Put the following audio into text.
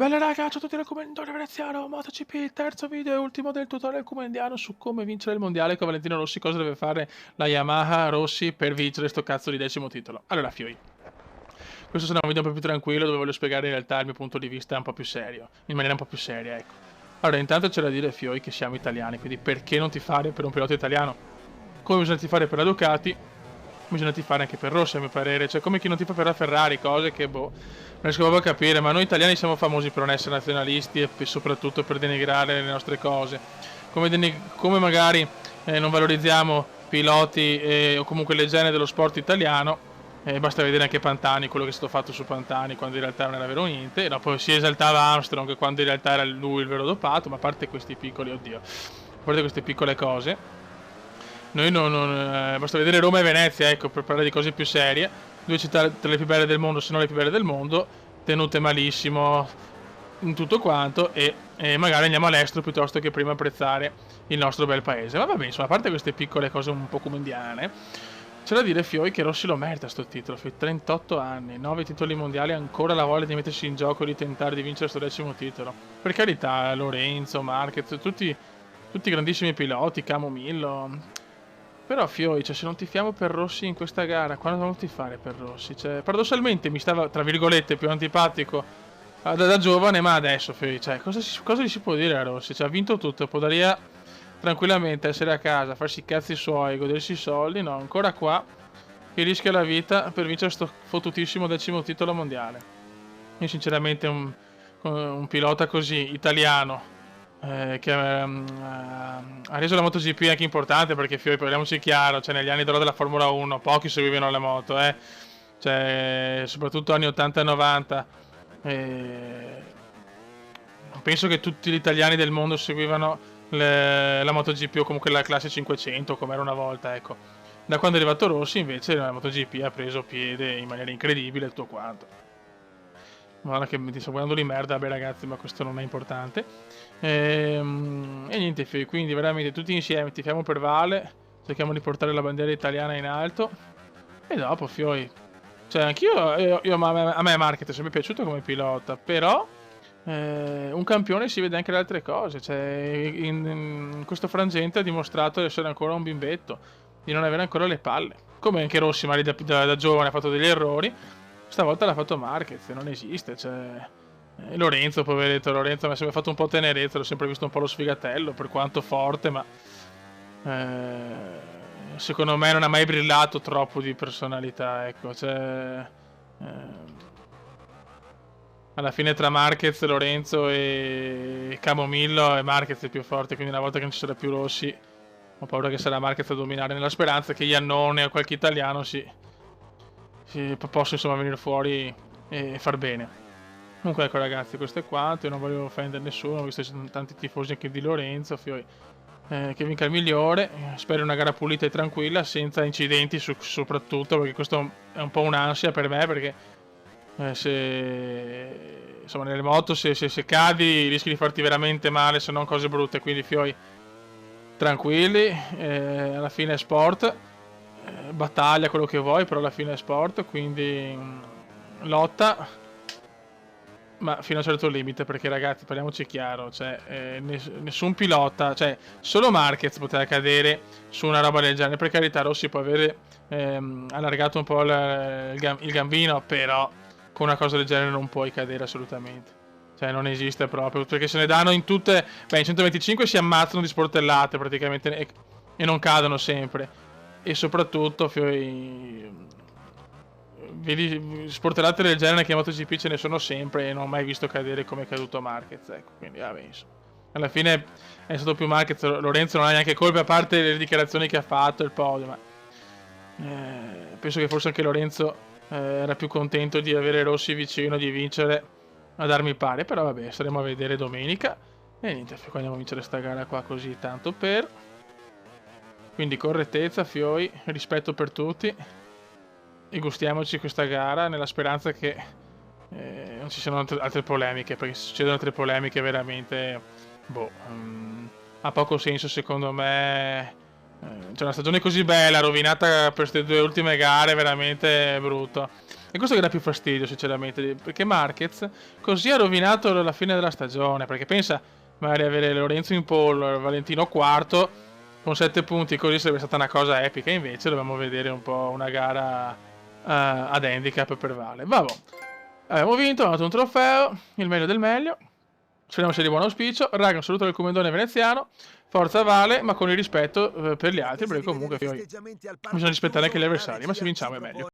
Bella raga, ciao a tutti dal commendatore veneziano, MotoGP, il terzo video e ultimo del tutorial commendiano su come vincere il mondiale con Valentino Rossi, cosa deve fare la Yamaha Rossi per vincere sto cazzo di 10° titolo. Allora, Fioi, questo sarà un video un po' più tranquillo dove voglio spiegare in realtà il mio punto di vista un po' più serio, in maniera un po' più seria, ecco. Allora, intanto c'è da dire, Fioi, che siamo italiani, quindi perché non tifare per un pilota italiano? Come bisogna tifare per la Ducati, bisogna tifare anche per Rossi, a mio parere, cioè come chi non tifa per la Ferrari, cose che boh, non riesco proprio a capire, ma noi italiani siamo famosi per non essere nazionalisti e soprattutto per denigrare le nostre cose, come magari non valorizziamo piloti o comunque leggende dello sport italiano. Basta vedere anche Pantani, quello che è stato fatto su Pantani quando in realtà non era vero niente, e dopo si esaltava Armstrong quando in realtà era lui il vero dopato, ma a parte questi piccoli, oddio, a parte queste piccole cose, noi basta vedere Roma e Venezia, ecco, per parlare di cose più serie, due città tra le più belle del mondo, se non le più belle del mondo, tenute malissimo in tutto quanto, e magari andiamo all'estero piuttosto che prima apprezzare il nostro bel paese. Ma vabbè, insomma, a parte queste piccole cose un po' comendiane, c'è da dire, Fioi, che Rossi lo merita sto titolo. Fioi, 38 anni, 9 titoli mondiali, ancora la voglia di mettersi in gioco e di tentare di vincere sto 10° titolo. Per carità, Lorenzo, Marquez, tutti grandissimi piloti, Camomillo. Però, Fioi, cioè, se non tifiamo per Rossi in questa gara, quando dobbiamo tifare per Rossi? Cioè, paradossalmente mi stava, tra virgolette, più antipatico da giovane, ma adesso, Fioi, cioè, cosa gli si può dire a Rossi? Cioè, ha vinto tutto, potrebbe tranquillamente essere a casa, farsi i cazzi suoi, godersi i soldi, no, ancora qua, che rischia la vita per vincere sto fottutissimo 10° titolo mondiale. Io sinceramente un pilota così, italiano, che ha reso la MotoGP anche importante, perché Fiori, parliamoci chiaro, cioè negli anni d'oro della Formula 1 pochi seguivano le moto, cioè soprattutto anni 80 e 90, penso che tutti gli italiani del mondo seguivano la MotoGP o comunque la classe 500 come era una volta, ecco. Da quando è arrivato Rossi invece la MotoGP ha preso piede in maniera incredibile, tutto quanto. Guarda che mi sto guardando di merda, beh ragazzi, ma questo non è importante. E niente, quindi veramente tutti insieme tifiamo per Vale, cerchiamo di portare la bandiera italiana in alto. E dopo, Fioi, cioè anch'io, a me Marquez è sempre piaciuto come pilota, però un campione si vede anche da altre cose, cioè in questo frangente ha dimostrato di essere ancora un bimbetto, di non avere ancora le palle. Come anche Rossi, magari da giovane ha fatto degli errori, stavolta l'ha fatto Marquez, non esiste, cioè. Lorenzo, poveretto, Lorenzo mi ha sempre fatto un po' tenerezza, l'ho sempre visto un po' lo sfigatello, per quanto forte, ma secondo me non ha mai brillato troppo di personalità, ecco, cioè alla fine tra Marquez, Lorenzo e Camomillo è Marquez il più forte, quindi una volta che non ci sarà più Rossi ho paura che sarà Marquez a dominare, nella speranza che Iannone o qualche italiano possa insomma venire fuori e far bene. Comunque ecco ragazzi, questo è quanto, io non volevo offendere nessuno, ho visto che ci sono tanti tifosi anche di Lorenzo, Fioi, che vinca il migliore, spero una gara pulita e tranquilla, senza incidenti soprattutto, perché questo è un po' un'ansia per me, perché se insomma nelle moto se cadi rischi di farti veramente male, se non cose brutte, quindi Fioi, tranquilli, alla fine è sport, battaglia, quello che vuoi, però alla fine è sport, quindi lotta, ma fino a un certo limite, perché ragazzi, parliamoci chiaro, cioè nessun pilota, cioè solo Marquez poteva cadere su una roba del genere. Per carità, Rossi può avere allargato un po' il gambino, però con una cosa del genere non puoi cadere assolutamente, cioè non esiste proprio, perché se ne danno in tutte, in 125 si ammazzano di sportellate praticamente, e non cadono sempre, e soprattutto vedi sportellate del genere che in MotoGP ce ne sono sempre, e non ho mai visto cadere come è caduto Marquez, ecco, quindi vabbè, insomma, alla fine è stato più Marquez, Lorenzo non ha neanche colpe, a parte le dichiarazioni che ha fatto, il podio, ma penso che forse anche Lorenzo era più contento di avere Rossi vicino, di vincere ad armi pari, però vabbè, staremo a vedere domenica, e niente, qua andiamo a vincere sta gara qua così tanto per, quindi correttezza, Fioi, rispetto per tutti, e gustiamoci questa gara nella speranza che non ci siano altre polemiche, perché se succedono altre polemiche veramente ha poco senso secondo me. C'è una stagione così bella rovinata per queste due ultime gare, veramente brutto. E questo che dà più fastidio, sinceramente, perché Marquez così ha rovinato la fine della stagione, perché pensa magari avere Lorenzo in pole, Valentino quarto, con 7 punti, così sarebbe stata una cosa epica, invece dovevamo vedere un po' una gara ad handicap per Vale. Vabbè, abbiamo vinto, abbiamo dato un trofeo, il meglio del meglio, speriamo sia di buon auspicio. Raga, un saluto del commendone veneziano, forza Vale, ma con il rispetto per gli altri, perché comunque bisogna rispettare anche gli avversari, ma se vinciamo è meglio.